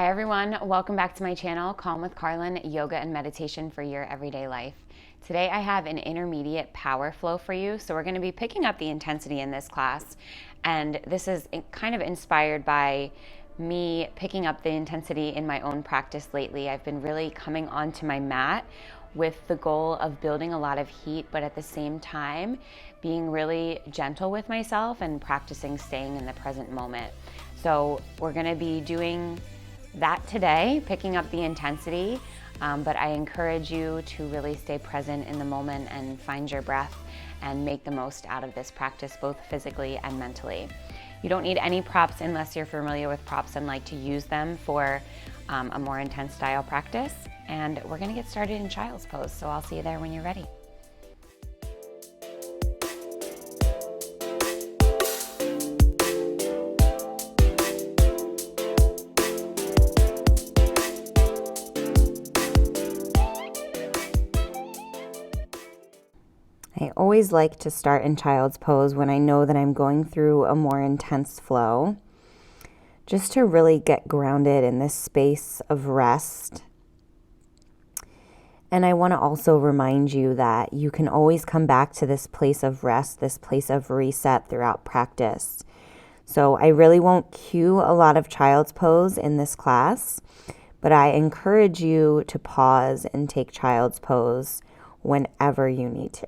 Hi everyone, welcome back to my channel, Calm with Carlin, Yoga and Meditation for Your Everyday Life. Today I have an intermediate power flow for you, so we're going to be picking up the intensity in this class, and this is kind of inspired by me picking up the intensity in my own practice lately. I've been really coming onto my mat with the goal of building a lot of heat, but at the same time being really gentle with myself and practicing staying in the present moment. So we're going to be doing that today, picking up the intensity, but I encourage you to really stay present in the moment and find your breath and make the most out of this practice, both physically and mentally. You don't need any props unless you're familiar with props and like to use them for a more intense style practice. And we're gonna get started in child's pose, so I'll see you there when you're ready. I always like to start in child's pose when I know that I'm going through a more intense flow, just to really get grounded in this space of rest. And I want to also remind you that you can always come back to this place of rest, this place of reset throughout practice. So I really won't cue a lot of child's pose in this class, but I encourage you to pause and take child's pose whenever you need to.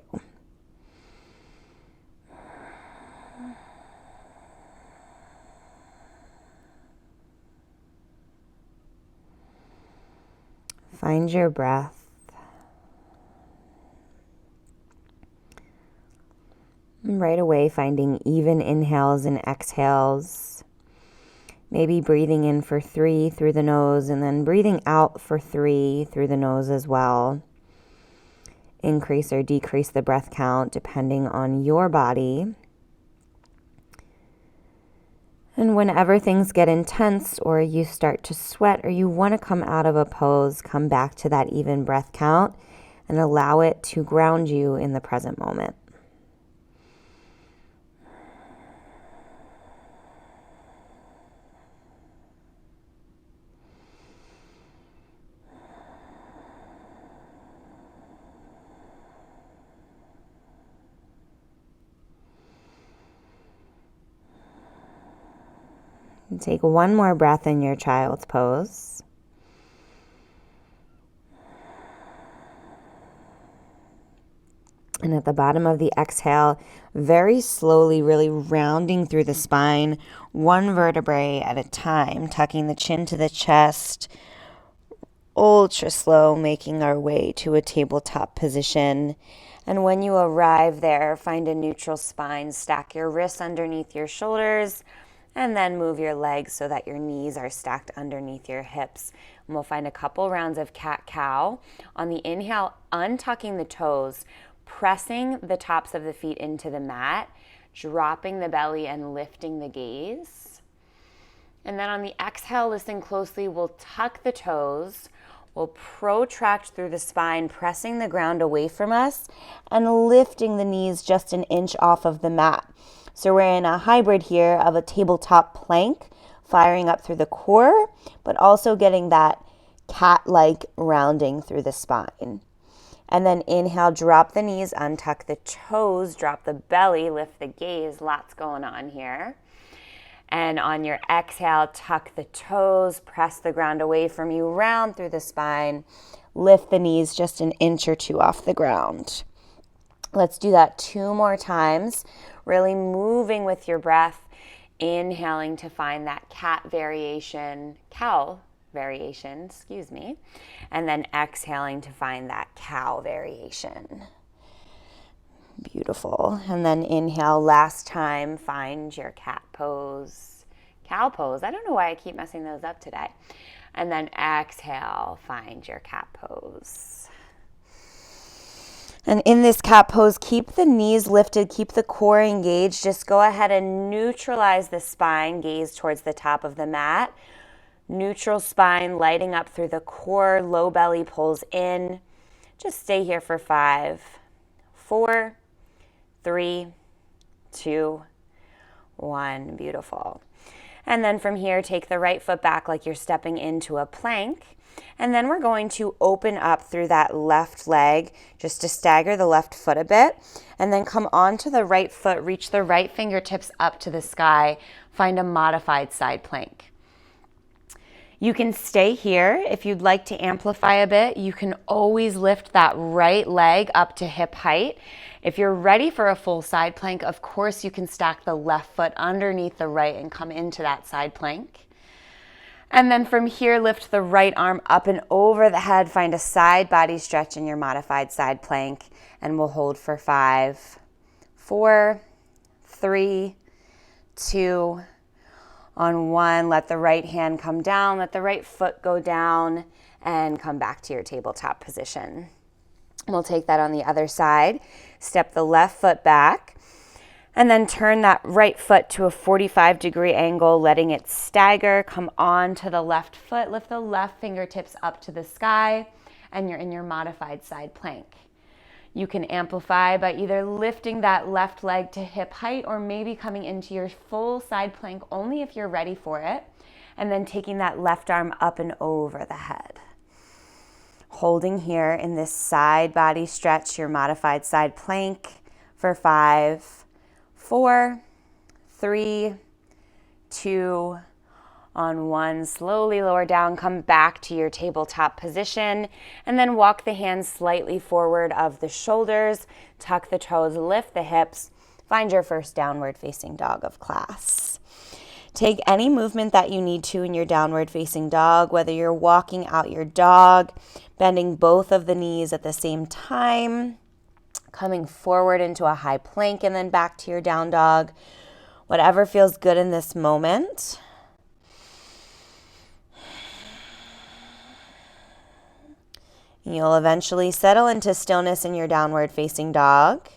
Find your breath. And right away, finding even inhales and exhales. Maybe breathing in for 3 through the nose and then breathing out for 3 through the nose as well. Increase or decrease the breath count depending on your body. And whenever things get intense or you start to sweat or you want to come out of a pose, come back to that even breath count and allow it to ground you in the present moment. Take one more breath in your child's pose. And at the bottom of the exhale, very slowly, really rounding through the spine, one vertebrae at a time, tucking the chin to the chest, ultra slow, making our way to a tabletop position. And when you arrive there, find a neutral spine, stack your wrists underneath your shoulders, and then move your legs so that your knees are stacked underneath your hips. And we'll find a couple rounds of cat-cow. On the inhale, untucking the toes, pressing the tops of the feet into the mat, dropping the belly and lifting the gaze. And then on the exhale, listen closely, we'll tuck the toes, we'll protract through the spine, pressing the ground away from us and lifting the knees just an inch off of the mat. So we're in a hybrid here of a tabletop plank, firing up through the core, but also getting that cat-like rounding through the spine. And then inhale, drop the knees, untuck the toes, drop the belly, lift the gaze. Lots going on here. And on your exhale, tuck the toes, press the ground away from you, round through the spine, lift the knees just an inch or two off the ground. Let's do that 2 more times, really moving with your breath, inhaling to find that cat variation, cow variation, and then exhaling to find that cow variation. Beautiful. And then inhale, last time, find your cat pose, cow pose. I don't know why I keep messing those up today. And then exhale, find your cat pose. And in this cat pose, keep the knees lifted, keep the core engaged. Just go ahead and neutralize the spine, gaze towards the top of the mat. Neutral spine lighting up through the core, low belly pulls in. Just stay here for 5, 4, 3, 2, 1. Beautiful. And then from here, take the right foot back like you're stepping into a plank. And then we're going to open up through that left leg just to stagger the left foot a bit. And then come onto the right foot, reach the right fingertips up to the sky, find a modified side plank. You can stay here. If you'd like to amplify a bit, you can always lift that right leg up to hip height. If you're ready for a full side plank, of course you can stack the left foot underneath the right and come into that side plank. And then from here, lift the right arm up and over the head. Find a side body stretch in your modified side plank. And we'll hold for 5, 4, 3, 2, on 1. Let the right hand come down. Let the right foot go down and come back to your tabletop position. We'll take that on the other side. Step the left foot back. And then turn that right foot to a 45-degree angle, letting it stagger. Come on to the left foot. Lift the left fingertips up to the sky, and you're in your modified side plank. You can amplify by either lifting that left leg to hip height or maybe coming into your full side plank only if you're ready for it, and then taking that left arm up and over the head. Holding here in this side body stretch, your modified side plank for 5, 4, 3, 2, on 1. Slowly lower down, come back to your tabletop position, and then walk the hands slightly forward of the shoulders, tuck the toes, lift the hips, find your first downward facing dog of class. Take any movement that you need to in your downward facing dog, whether you're walking out your dog, bending both of the knees at the same time, coming forward into a high plank and then back to your down dog. Whatever feels good in this moment. You'll eventually settle into stillness in your downward facing dog,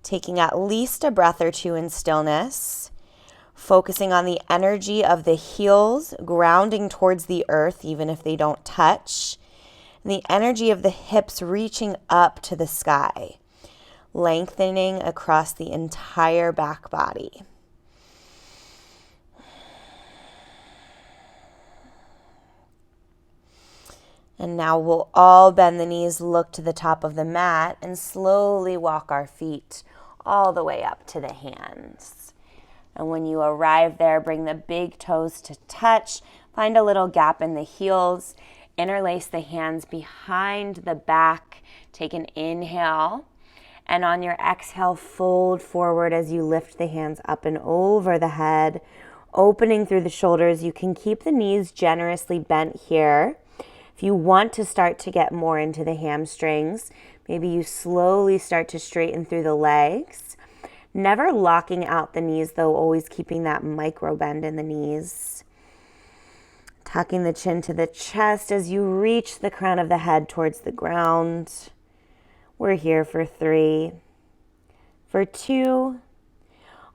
taking at least a breath or two in stillness, focusing on the energy of the heels grounding towards the earth even if they don't touch, and the energy of the hips reaching up to the sky, lengthening across the entire back body. And now we'll all bend the knees, look to the top of the mat, and slowly walk our feet all the way up to the hands. And when you arrive there, bring the big toes to touch. Find a little gap in the heels. Interlace the hands behind the back. Take an inhale. And on your exhale, fold forward as you lift the hands up and over the head, opening through the shoulders. You can keep the knees generously bent here. If you want to start to get more into the hamstrings, maybe you slowly start to straighten through the legs. Never locking out the knees though, always keeping that micro bend in the knees. Tucking the chin to the chest as you reach the crown of the head towards the ground. We're here for 3, for 2.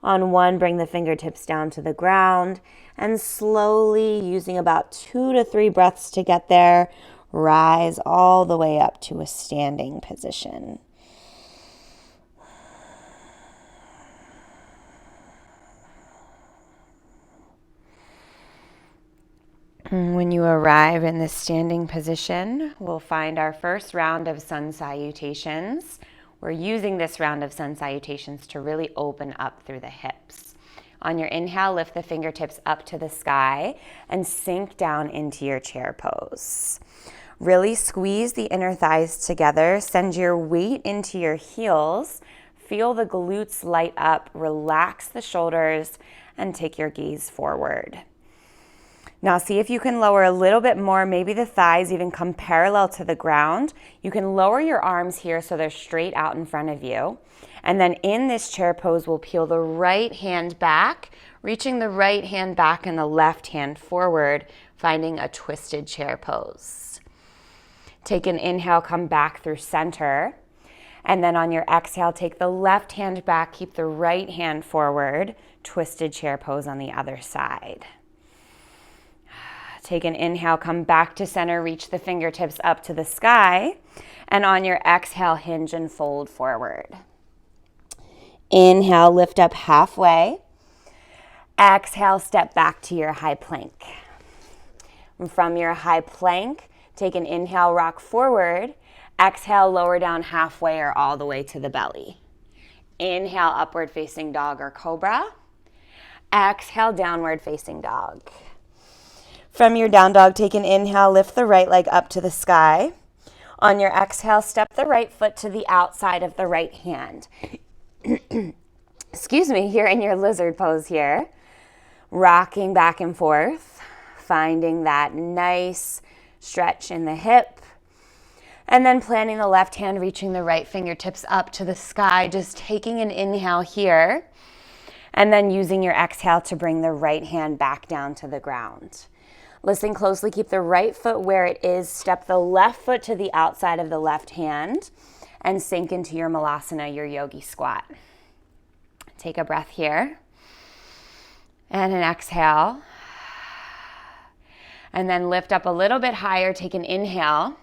On 1, bring the fingertips down to the ground and slowly, using about 2 to 3 breaths to get there, rise all the way up to a standing position. When you arrive in the standing position, we'll find our first round of sun salutations. We're using this round of sun salutations to really open up through the hips. On your inhale, lift the fingertips up to the sky and sink down into your chair pose. Really squeeze the inner thighs together. Send your weight into your heels. Feel the glutes light up. Relax the shoulders and take your gaze forward. Now see if you can lower a little bit more, maybe the thighs even come parallel to the ground. You can lower your arms here so they're straight out in front of you. And then in this chair pose, we'll peel the right hand back, reaching the right hand back and the left hand forward, finding a twisted chair pose. Take an inhale, come back through center. And then on your exhale, take the left hand back, keep the right hand forward, twisted chair pose on the other side. Take an inhale, come back to center, reach the fingertips up to the sky, and on your exhale, hinge and fold forward. Inhale, lift up halfway, Exhale, step back to your high plank. And from your high plank, take an inhale, rock forward. Exhale, lower down halfway or all the way to the belly. Inhale, upward facing dog or cobra. Exhale, downward facing dog. From your down dog, take an inhale, lift the right leg up to the sky. On your exhale, step the right foot to the outside of the right hand. Excuse me, you're in your lizard pose here. Rocking back and forth, finding that nice stretch in the hip. And then planting the left hand, reaching the right fingertips up to the sky, just taking an inhale here. And then using your exhale to bring the right hand back down to the ground. Listen closely, keep the right foot where it is, step the left foot to the outside of the left hand, and sink into your malasana, your yogi squat. Take a breath here, and an exhale. And then lift up a little bit higher, take an inhale.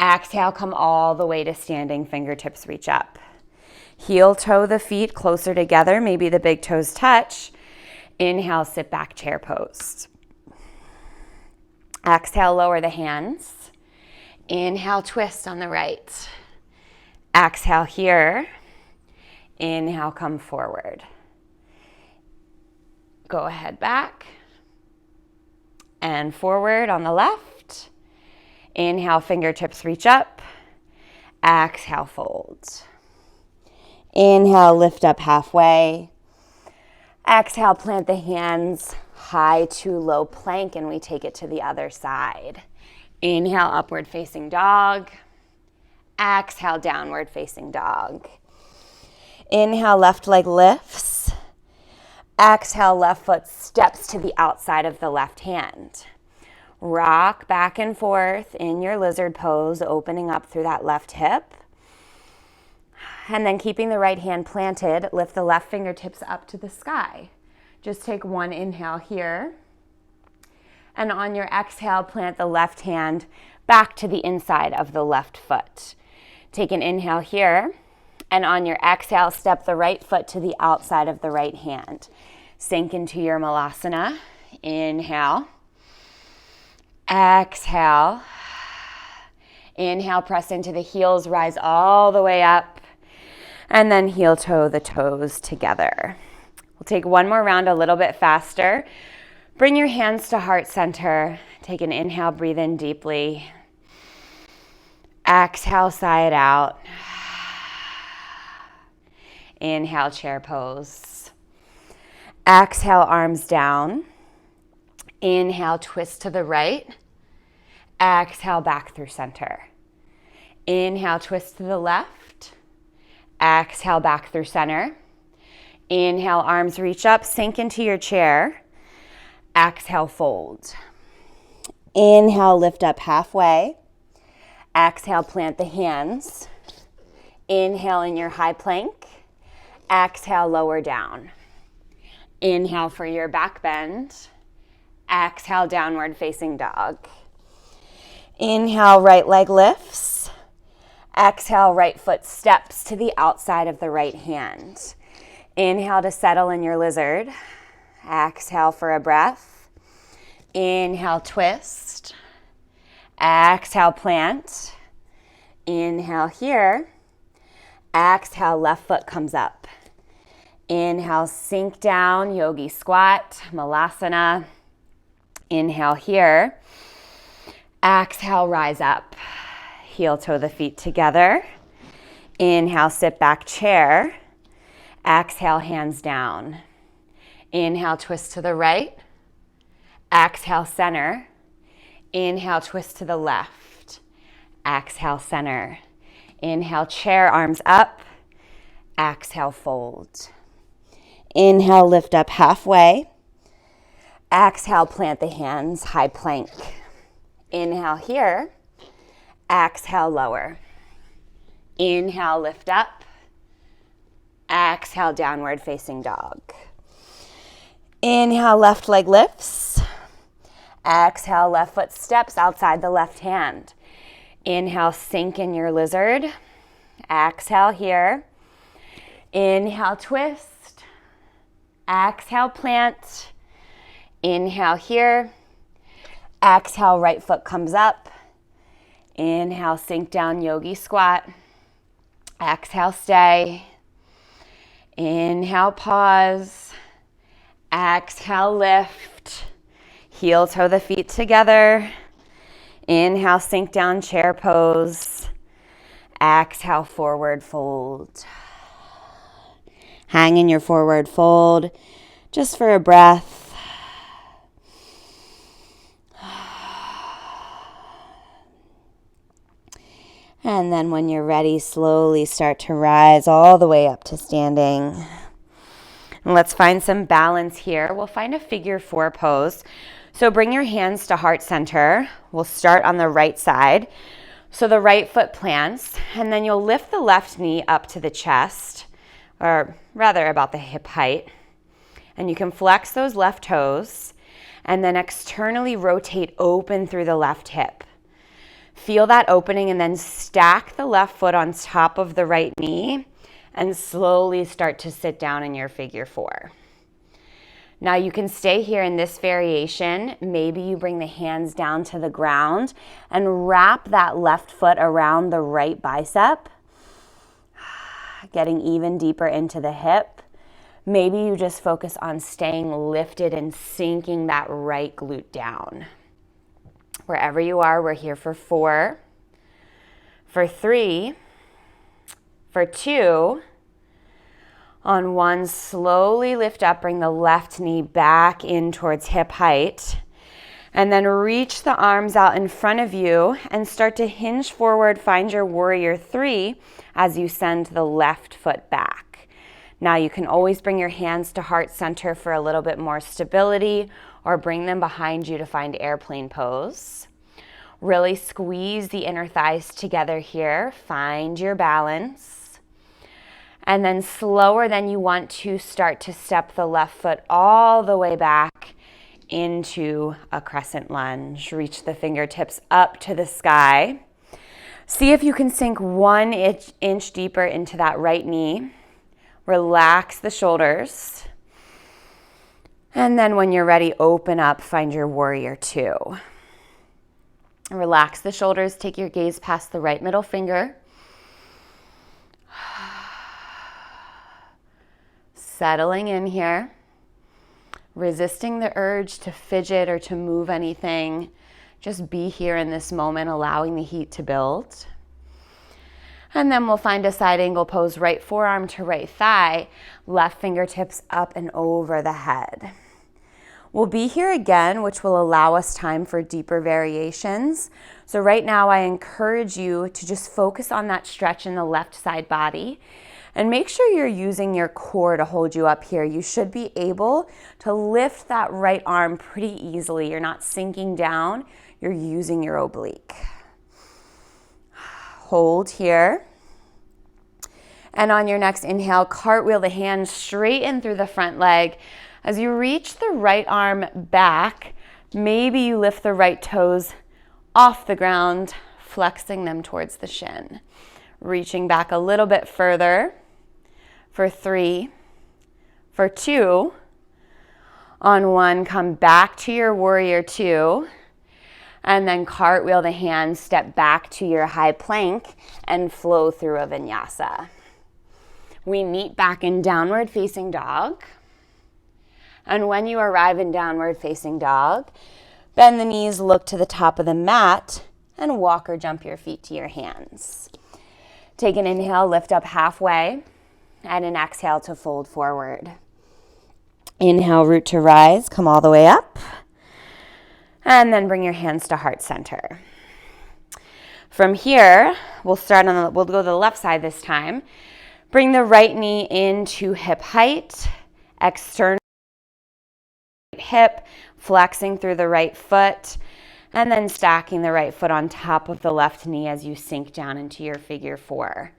Exhale, come all the way to standing, fingertips reach up. Heel toe the feet closer together, maybe the big toes touch. Inhale, sit back, chair pose. Exhale, lower the hands. Inhale, twist on the right. Exhale here. Inhale, come forward. Go ahead back. And forward on the left. Inhale, fingertips reach up. Exhale, fold. Inhale, lift up halfway. Exhale, plant the hands high to low plank, and we take it to the other side. Inhale, upward facing dog. Exhale, downward facing dog. Inhale, left leg lifts. Exhale, left foot steps to the outside of the left hand. Rock back and forth in your lizard pose, opening up through that left hip. And then keeping the right hand planted, lift the left fingertips up to the sky. Just take one inhale here. And on your exhale, plant the left hand back to the inside of the left foot. Take an inhale here. And on your exhale, step the right foot to the outside of the right hand. Sink into your malasana. Inhale. Exhale. Inhale, press into the heels, rise all the way up. And then heel toe the toes together. We'll take one more round a little bit faster. Bring your hands to heart center. Take an inhale, breathe in deeply. Exhale, sigh it out. Inhale, chair pose. Exhale, arms down. Inhale, twist to the right. Exhale, back through center. Inhale, twist to the left. Exhale, back through center. Inhale, arms reach up, sink into your chair. Exhale, fold. Inhale, lift up halfway. Exhale, plant the hands. Inhale in your high plank. Exhale, lower down. Inhale for your back bend. Exhale, downward facing dog. Inhale, right leg lifts. Exhale, right foot steps to the outside of the right hand. Inhale to settle in your lizard. Exhale for a breath. Inhale, twist. Exhale, plant. Inhale here. Exhale, left foot comes up. Inhale, sink down, yogi squat, malasana. Inhale here. Exhale, rise up. Heel toe the feet together. Inhale, sit back chair. Exhale, hands down. Inhale, twist to the right. Exhale, center. Inhale, twist to the left. Exhale, center. Inhale, chair, arms up. Exhale, fold. Inhale, lift up halfway. Exhale, plant the hands, high plank. Inhale here. Exhale, lower. Inhale, lift up. Exhale, downward facing dog. Inhale, left leg lifts. Exhale, left foot steps outside the left hand. Inhale, sink in your lizard. Exhale here. Inhale, twist. Exhale, plant. Inhale here. Exhale, right foot comes up. Inhale, sink down, yogi squat. Exhale, stay. Inhale, pause. Exhale, lift. Heel toe the feet together. Inhale, sink down, chair pose. Exhale, forward fold. Hang in your forward fold just for a breath. And then when you're ready, slowly start to rise all the way up to standing. And let's find some balance here. We'll find a figure 4 pose. So bring your hands to heart center. We'll start on the right side. So the right foot plants, and then you'll lift the left knee up to the chest, or rather about the hip height. And you can flex those left toes, and then externally rotate open through the left hip. Feel that opening, and then stack the left foot on top of the right knee and slowly start to sit down in your figure 4. Now you can stay here in this variation. Maybe you bring the hands down to the ground and wrap that left foot around the right bicep, getting even deeper into the hip. Maybe you just focus on staying lifted and sinking that right glute down. Wherever you are, we're here for 4, for 3, for 2. On 1, slowly lift up, bring the left knee back in towards hip height. And then reach the arms out in front of you and start to hinge forward. Find your warrior 3 as you send the left foot back. Now you can always bring your hands to heart center for a little bit more stability, or bring them behind you to find airplane pose. Really squeeze the inner thighs together here. Find your balance. And then slower than you want to, start to step the left foot all the way back into a crescent lunge. Reach the fingertips up to the sky. See if you can sink 1 inch deeper into that right knee. Relax the shoulders. And then when you're ready, open up, find your warrior 2. Relax the shoulders, take your gaze past the right middle finger. Settling in here, resisting the urge to fidget or to move anything. Just be here in this moment, allowing the heat to build. And then we'll find a side angle pose, right forearm to right thigh, left fingertips up and over the head. We'll be here again, which will allow us time for deeper variations. So right now I encourage you to just focus on that stretch in the left side body and make sure you're using your core to hold you up here. You should be able to lift that right arm pretty easily. You're not sinking down, you're using your oblique. Hold here. And on your next inhale, cartwheel the hands straight in through the front leg. As you reach the right arm back, maybe you lift the right toes off the ground, flexing them towards the shin. Reaching back a little bit further for 3, for 2. On 1, come back to your warrior 2, and then cartwheel the hands, step back to your high plank, and flow through a vinyasa. We meet back in downward facing dog. And when you arrive in downward facing dog, bend the knees, look to the top of the mat, and walk or jump your feet to your hands. Take an inhale, lift up halfway, and an exhale to fold forward. Inhale, root to rise, come all the way up, and then bring your hands to heart center. From here, we'll go to the left side this time. Bring the right knee into hip height, external hip, flexing through the right foot, and then stacking the right foot on top of the left knee as you sink down into your figure 4.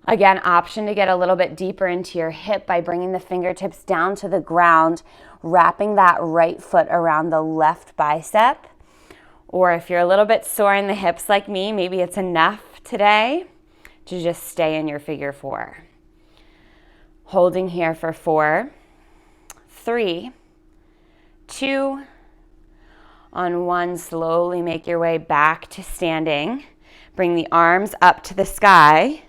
Again, option to get a little bit deeper into your hip by bringing the fingertips down to the ground, wrapping that right foot around the left bicep. Or if you're a little bit sore in the hips like me, maybe it's enough today to just stay in your figure 4. Holding here for 4, 3, 2, on 1, slowly make your way back to standing. Bring the arms up to the sky,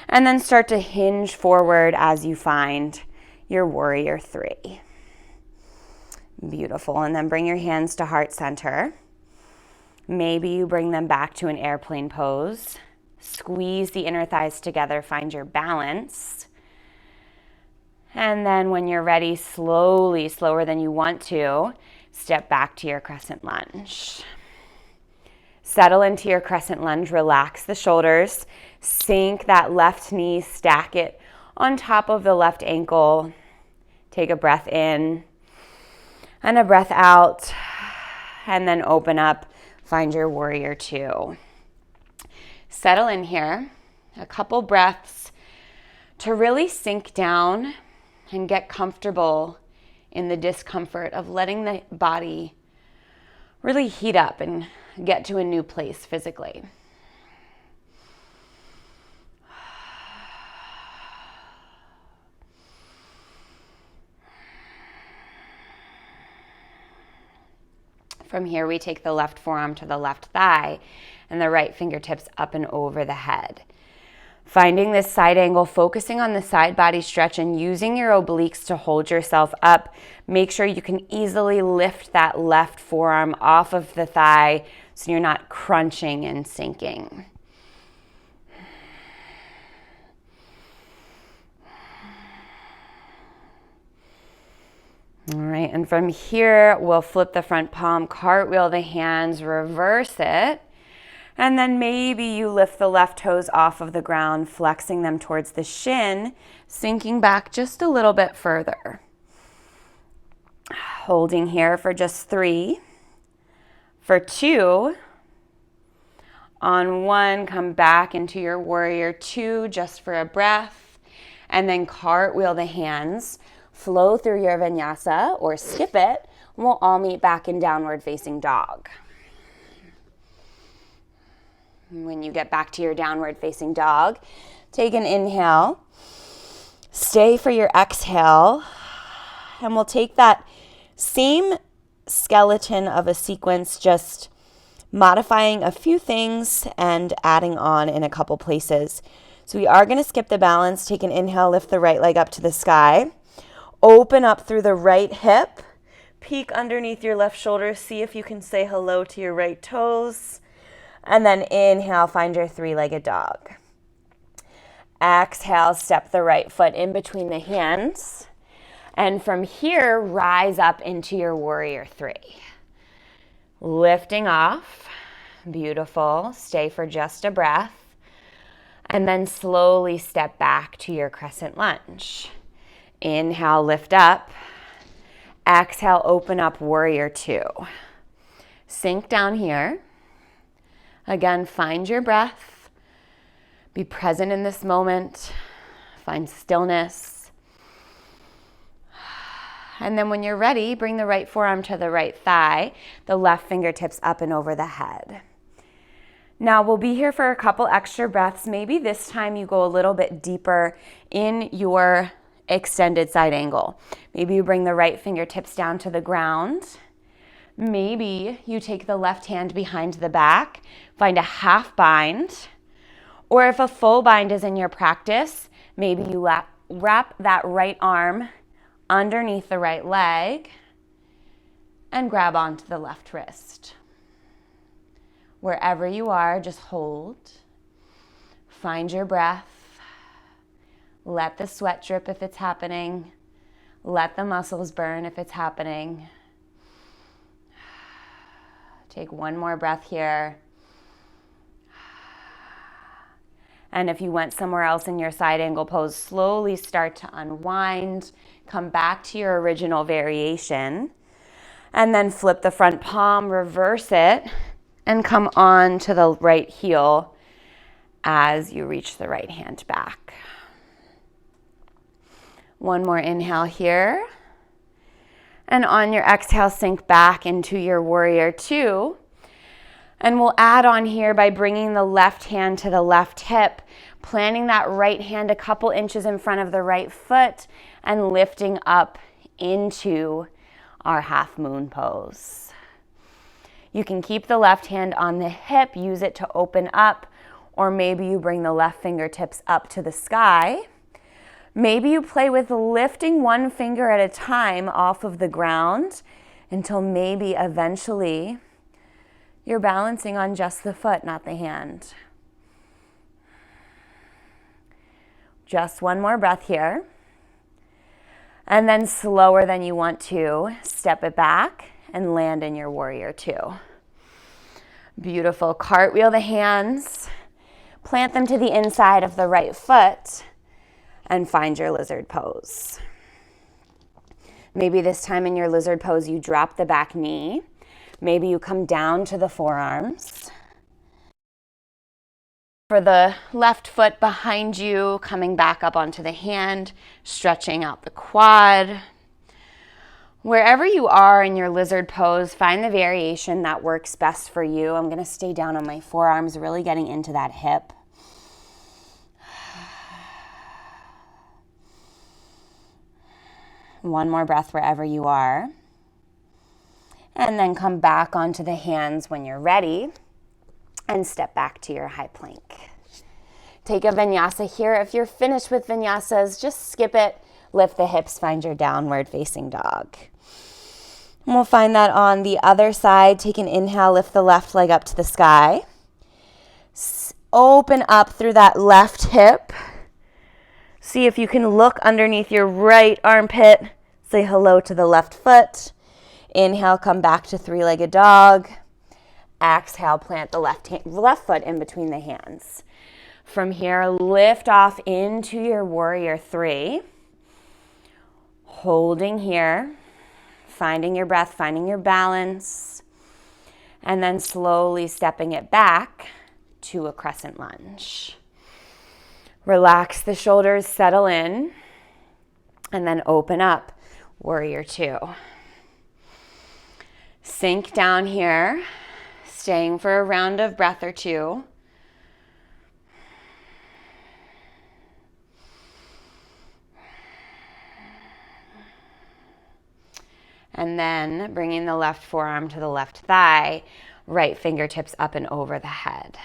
and then start to hinge forward as you find your warrior 3. Beautiful. And then bring your hands to heart center. Maybe you bring them back to an airplane pose. Squeeze the inner thighs together, find your balance. And then when you're ready, slowly, slower than you want to, step back to your crescent lunge. Settle into your crescent lunge, relax the shoulders, sink that left knee, stack it on top of the left ankle. Take a breath in and a breath out, and then open up, find your warrior 2. Settle in here, a couple breaths to really sink down and get comfortable in the discomfort of letting the body really heat up and get to a new place physically. From here, we take the left forearm to the left thigh and the right fingertips up and over the head. Finding this side angle, focusing on the side body stretch and using your obliques to hold yourself up. Make sure you can easily lift that left forearm off of the thigh so you're not crunching and sinking. All right, and from here, we'll flip the front palm, cartwheel the hands, reverse it. And then maybe you lift the left toes off of the ground, flexing them towards the shin, sinking back just a little bit further. Holding here for just 3. For 2. On 1, come back into your warrior 2 just for a breath. And then cartwheel the hands, flow through your vinyasa or skip it. And we'll all meet back in downward facing dog. When you get back to your downward facing dog, take an inhale, stay for your exhale, and we'll take that same skeleton of a sequence, just modifying a few things and adding on in a couple places. So we are going to skip the balance, take an inhale, lift the right leg up to the sky, open up through the right hip, peek underneath your left shoulder, see if you can say hello to your right toes. And then inhale, find your 3-legged dog. Exhale, step the right foot in between the hands. And from here, rise up into your warrior 3. Lifting off. Beautiful. Stay for just a breath. And then slowly step back to your crescent lunge. Inhale, lift up. Exhale, open up, warrior 2. Sink down here. Again, find your breath. Be present in this moment. Find stillness. And then when you're ready, bring the right forearm to the right thigh, the left fingertips up and over the head. Now we'll be here for a couple extra breaths. Maybe this time you go a little bit deeper in your extended side angle. Maybe you bring the right fingertips down to the ground. Maybe you take the left hand behind the back, find a half bind, or if a full bind is in your practice, maybe you wrap that right arm underneath the right leg and grab onto the left wrist. Wherever you are, just hold. Find your breath. Let the sweat drip if it's happening. Let the muscles burn if it's happening. Take one more breath here. And if you went somewhere else in your side angle pose, slowly start to unwind. Come back to your original variation. And then flip the front palm, reverse it, and come on to the right heel as you reach the right hand back. One more inhale here. And on your exhale, sink back into your warrior 2. And we'll add on here by bringing the left hand to the left hip, planting that right hand a couple inches in front of the right foot, and lifting up into our half moon pose. You can keep the left hand on the hip, use it to open up, or maybe you bring the left fingertips up to the sky. Maybe you play with lifting one finger at a time off of the ground until maybe eventually you're balancing on just the foot, not the hand. Just one more breath here. And then slower than you want to, step it back and land in your warrior two. Beautiful. Cartwheel the hands, plant them to the inside of the right foot, and find your lizard pose. Maybe this time in your lizard pose, you drop the back knee. Maybe you come down to the forearms. For the left foot behind you, coming back up onto the hand, stretching out the quad. Wherever you are in your lizard pose, find the variation that works best for you. I'm going to stay down on my forearms, really getting into that hip. One more breath wherever you are. And then come back onto the hands when you're ready and step back to your high plank. Take a vinyasa here. If you're finished with vinyasas, just skip it, lift the hips, find your downward facing dog. And we'll find that on the other side. Take an inhale, lift the left leg up to the sky. Open up through that left hip. See if you can look underneath your right armpit. Say hello to the left foot. Inhale, come back to three-legged dog. Exhale, plant the left foot in between the hands. From here, lift off into your warrior three. Holding here, finding your breath, finding your balance, and then slowly stepping it back to a crescent lunge. Relax the shoulders, settle in, and then open up, warrior two. Sink down here, staying for a round of breath or two. And then bringing the left forearm to the left thigh, right fingertips up and over the head.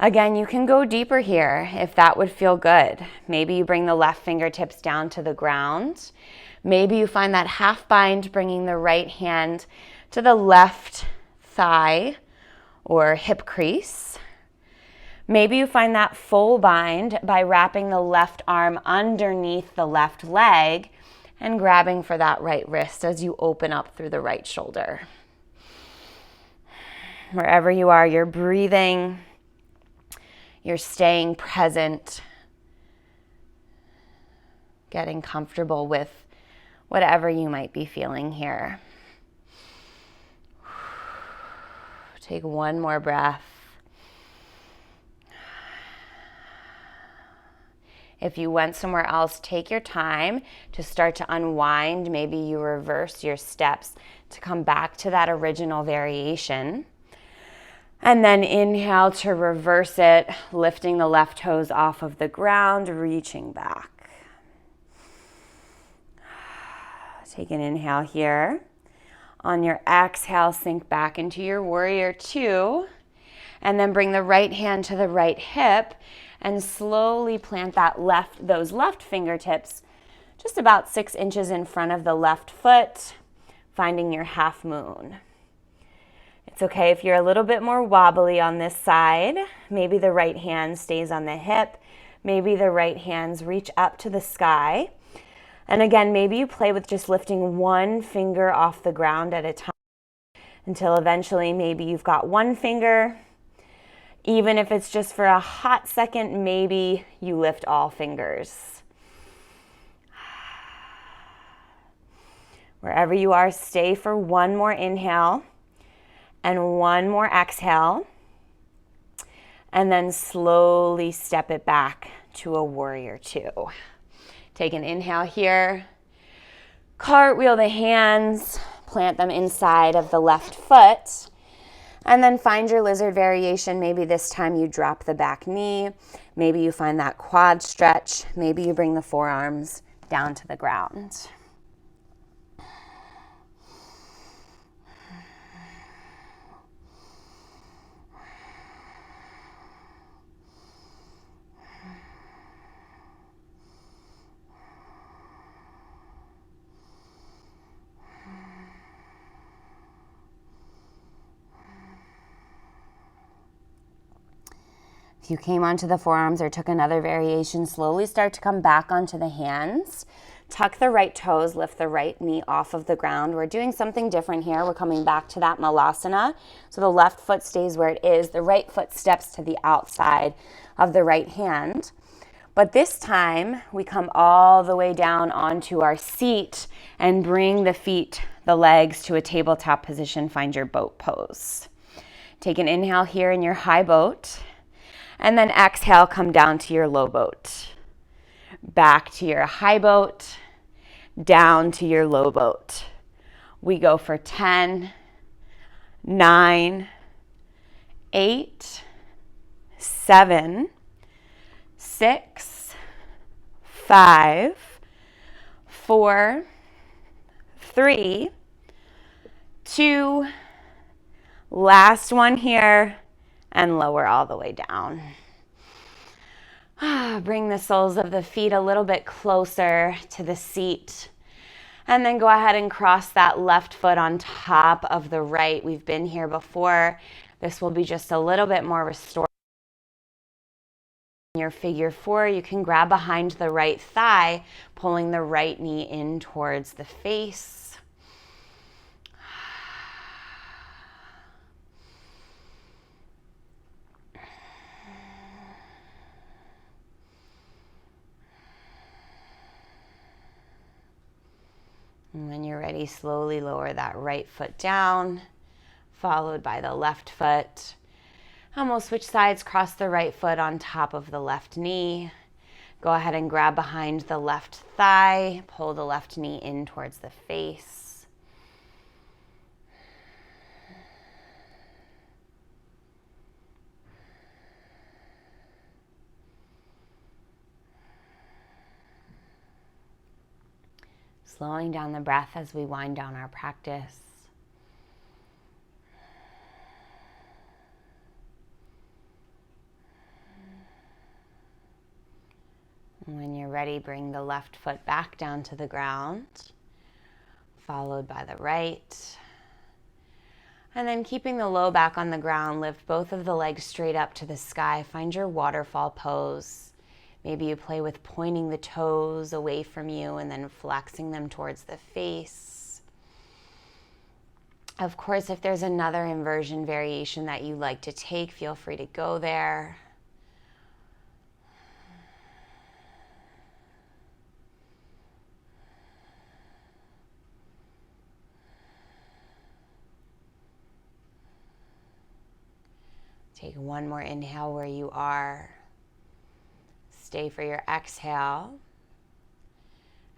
Again, you can go deeper here if that would feel good. Maybe you bring the left fingertips down to the ground. Maybe you find that half bind, bringing the right hand to the left thigh or hip crease. Maybe you find that full bind by wrapping the left arm underneath the left leg and grabbing for that right wrist as you open up through the right shoulder. Wherever you are, you're breathing. You're staying present, getting comfortable with whatever you might be feeling here. Take one more breath. If you went somewhere else, take your time to start to unwind. Maybe you reverse your steps to come back to that original variation. And then inhale to reverse it, lifting the left toes off of the ground, reaching back. Take an inhale here. On your exhale, sink back into your warrior two. And then bring the right hand to the right hip and slowly plant those left fingertips just about 6 inches in front of the left foot, finding your half moon. It's okay if you're a little bit more wobbly on this side. Maybe the right hand stays on the hip. Maybe the right hands reach up to the sky. And again, maybe you play with just lifting one finger off the ground at a time until eventually maybe you've got one finger. Even if it's just for a hot second, maybe you lift all fingers. Wherever you are, stay for one more inhale and one more exhale. And then slowly step it back to a warrior two. Take an inhale here. Cartwheel the hands, plant them inside of the left foot. And then find your lizard variation. Maybe this time you drop the back knee. Maybe you find that quad stretch. Maybe you bring the forearms down to the ground. If you came onto the forearms or took another variation, slowly start to come back onto the hands. Tuck the right toes, lift the right knee off of the ground. We're doing something different here. We're coming back to that malasana. So the left foot stays where it is. The right foot steps to the outside of the right hand. But this time, we come all the way down onto our seat and bring the feet, the legs to a tabletop position. Find your boat pose. Take an inhale here in your high boat. And then exhale, come down to your low boat. Back to your high boat, down to your low boat. We go for 10, 9, 8, 7, 6, 5, 4, 3, 2, last one here, and lower all the way down. Bring the soles of the feet a little bit closer to the seat. And then go ahead and cross that left foot on top of the right. We've been here before. This will be just a little bit more restorative. In your figure 4, you can grab behind the right thigh, pulling the right knee in towards the face. And when you're ready, slowly lower that right foot down, followed by the left foot. And we'll switch sides, cross the right foot on top of the left knee. Go ahead and grab behind the left thigh, pull the left knee in towards the face. Slowing down the breath as we wind down our practice. When you're ready, bring the left foot back down to the ground, followed by the right. And then keeping the low back on the ground, lift both of the legs straight up to the sky. Find your waterfall pose. Maybe you play with pointing the toes away from you and then flexing them towards the face. Of course, if there's another inversion variation that you like to take, feel free to go there. Take one more inhale where you are. Stay for your exhale.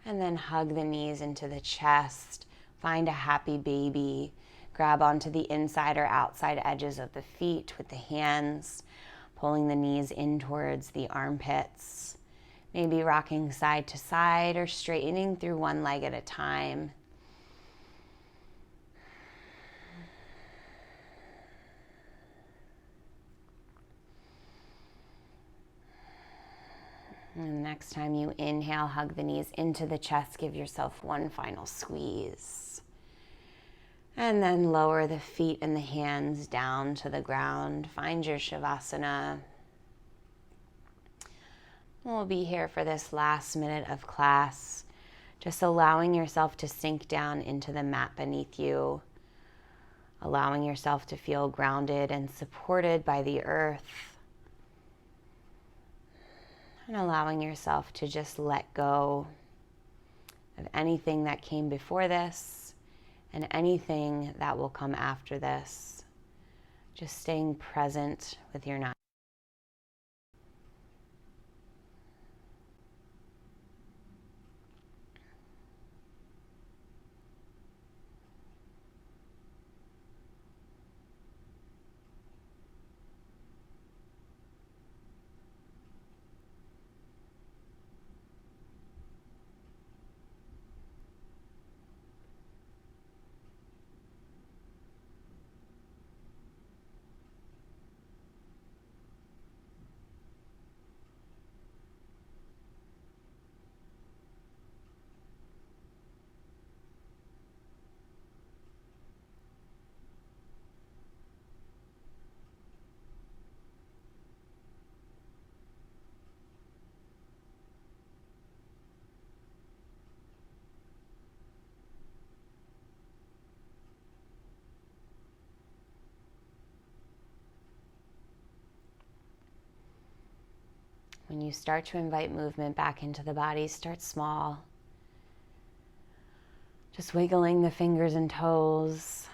And then hug the knees into the chest. Find a happy baby. Grab onto the inside or outside edges of the feet with the hands, pulling the knees in towards the armpits. Maybe rocking side to side or straightening through one leg at a time. And next time you inhale, hug the knees into the chest. Give yourself one final squeeze. And then lower the feet and the hands down to the ground. Find your Shavasana. We'll be here for this last minute of class, just allowing yourself to sink down into the mat beneath you, allowing yourself to feel grounded and supported by the earth. And allowing yourself to just let go of anything that came before this and anything that will come after this. Just staying present with your not. When you start to invite movement back into the body, start small. Just wiggling the fingers and toes.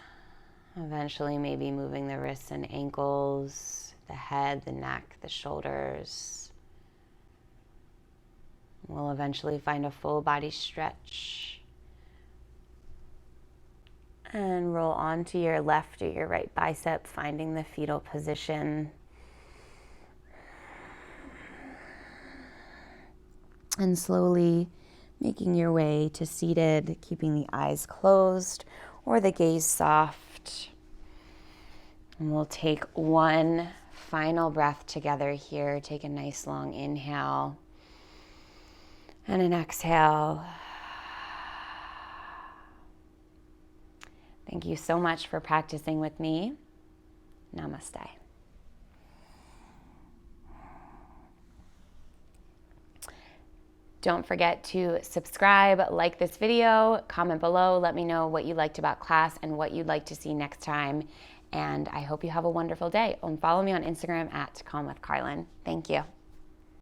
Eventually maybe moving the wrists and ankles, the head, the neck, the shoulders. We'll eventually find a full body stretch. And roll onto your left or your right bicep, finding the fetal position. And slowly making your way to seated, keeping the eyes closed or the gaze soft. And we'll take one final breath together here. Take a nice long inhale and an exhale. Thank you so much for practicing with me. Namaste. Don't forget to subscribe, like this video, comment below, let me know what you liked about class and what you'd like to see next time. And I hope you have a wonderful day. And follow me on Instagram at Calm with Carlin. Thank you.